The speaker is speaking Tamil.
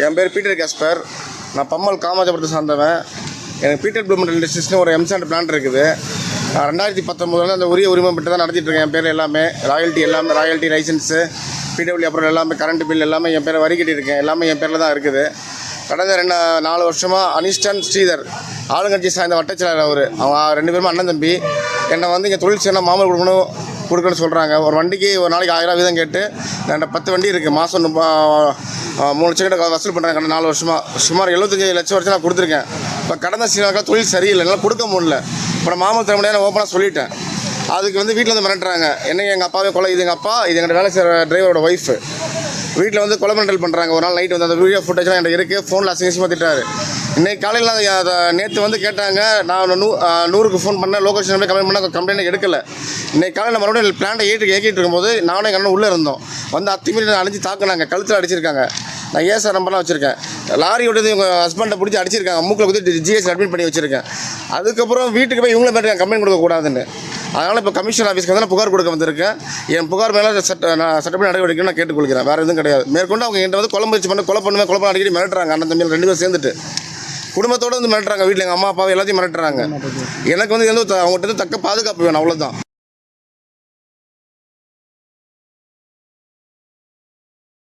என் பேர் பீட்டர் கேஸ்பர். நான் பம்மல் காமாஜபுரத்தை சார்ந்தவன். எனக்கு பீட்டர் ப்ளூமெண்ட் இண்டஸ்ட்ரீஸ்னு ஒரு எம்சாண்ட் பிளான் இருக்குது. நான் 2019 அந்த உரிமம் பெற்று தான் நடத்திட்டுருக்கேன். என் பேர் எல்லாமே ராயல்ட்டி லைசன்ஸு, பிடபிள்யூ அப்புறம் எல்லாமே கரண்ட் பில் எல்லாமே என் பேரை வரி கட்டியிருக்கேன். எல்லாமே என் பேரில் தான் இருக்குது. கடந்த 4 வருஷமாக அனிஸ்டன் ஸ்ரீதர் ஆளுங்கட்சி சார்ந்த வட்டச்செயலாளர் அவங்க 2 பேருமே அண்ணன் தம்பி. என்னை இங்கே தொழில் செய்யணும் மாமல் கொடுக்கணும்னு சொல்கிறாங்க. ஒரு வண்டிக்கு ஒரு நாளைக்கு 1000 வீதம் கேட்டு என்கிட்ட 10 வண்டி இருக்குது. மாதம் 3 லட்சம் கிட்ட வசூல் பண்ணுறாங்க. கடந்த 4 வருஷமாக சுமார் 75 லட்சம் வரைக்கும் நான் கொடுத்துருக்கேன். இப்போ கடந்த சில நாட்கள் தொழில் சரியில்லை, என்னால் கொடுக்க முடியல. இப்போ நான் மாமல் தர முடியாது, நான் ஓப்பனாக சொல்லிட்டேன். அதுக்கு வீட்டில் மிரட்டுறாங்க. என்னங்க எங்கள் அப்பாவே கொலை, இது எங்கள் அப்பா, இது எங்கள் வேலை செய்கிற டிரைவரோட ஒய்ஃபு. வீட்டில் கொலை மிரட்டல் பண்ணுறாங்க. ஒரு நாள் நைட் அந்த வீடியோ ஃபுட்டேஜ்லாம் என்கிட்ட இருக்குது. ஃபோனில் அசிங்கமாக திட்டாரு. இன்றைக்கி காலையில் அதை நேற்று கேட்டாங்க. நான் 100க்கு ஃபோன் பண்ணேன், லொக்கேஷன் போய் கம்ப்ளைண்ட் பண்ணால் கம்ப்ளைண்ட் எடுக்கலை. இன்றைக்கி காலையில் மறுபடியும் பிளான்ட்டை ஏற்றிட்டு இருக்கும்போது நானும் எங்கள் அண்ணன் உள்ளே இருந்தோம். அத்துமீறி அடிஞ்சு தாக்குனாங்க, கழுத்தில் அடிச்சிருக்காங்க. நான் ஏசார் நம்பர்லாம் வச்சுருக்கேன். லாரி விட்டு உங்கள் ஹஸ்பண்டை பிடிச்சி அடிச்சிருக்காங்க, மூக்கில் குத்தி ஜிஹெச் அட்மிட் பண்ணி வச்சுருக்கேன். அதுக்கப்புறம் வீட்டுக்கு போய் இவங்கள பேர் கம்ப்ளைண்ட் கொடுக்கக்கூடாதுன்னு, அதனால் இப்போ கமிஷன் ஆஃபீஸ்க்கு நான் புகார் கொடுக்க வந்திருக்கேன். என் புகார் மேலே நான் சட்டப்படி நடவடிக்கை நான் கேட்டுக்கொள்கிறேன். வேறு எதுவும் கிடையாது. மேற்கொண்டு அவங்க என்கிட்ட கொலை முயற்சி பண்ணி கொலை பண்ண அடிக்கடி மிரட்டுறாங்க. அண்ணன் தம்பி 2 பேரும் சேர்ந்துட்டு குடும்பத்தோடு மிரட்டுறாங்க. வீட்டில் எங்கள் அம்மா அப்பாவை எல்லாத்தையும் மிரட்டுறாங்க. எனக்கு எந்த அவங்ககிட்ட தக்க பாதுகாப்பு வேணும், அவ்வளோதான்.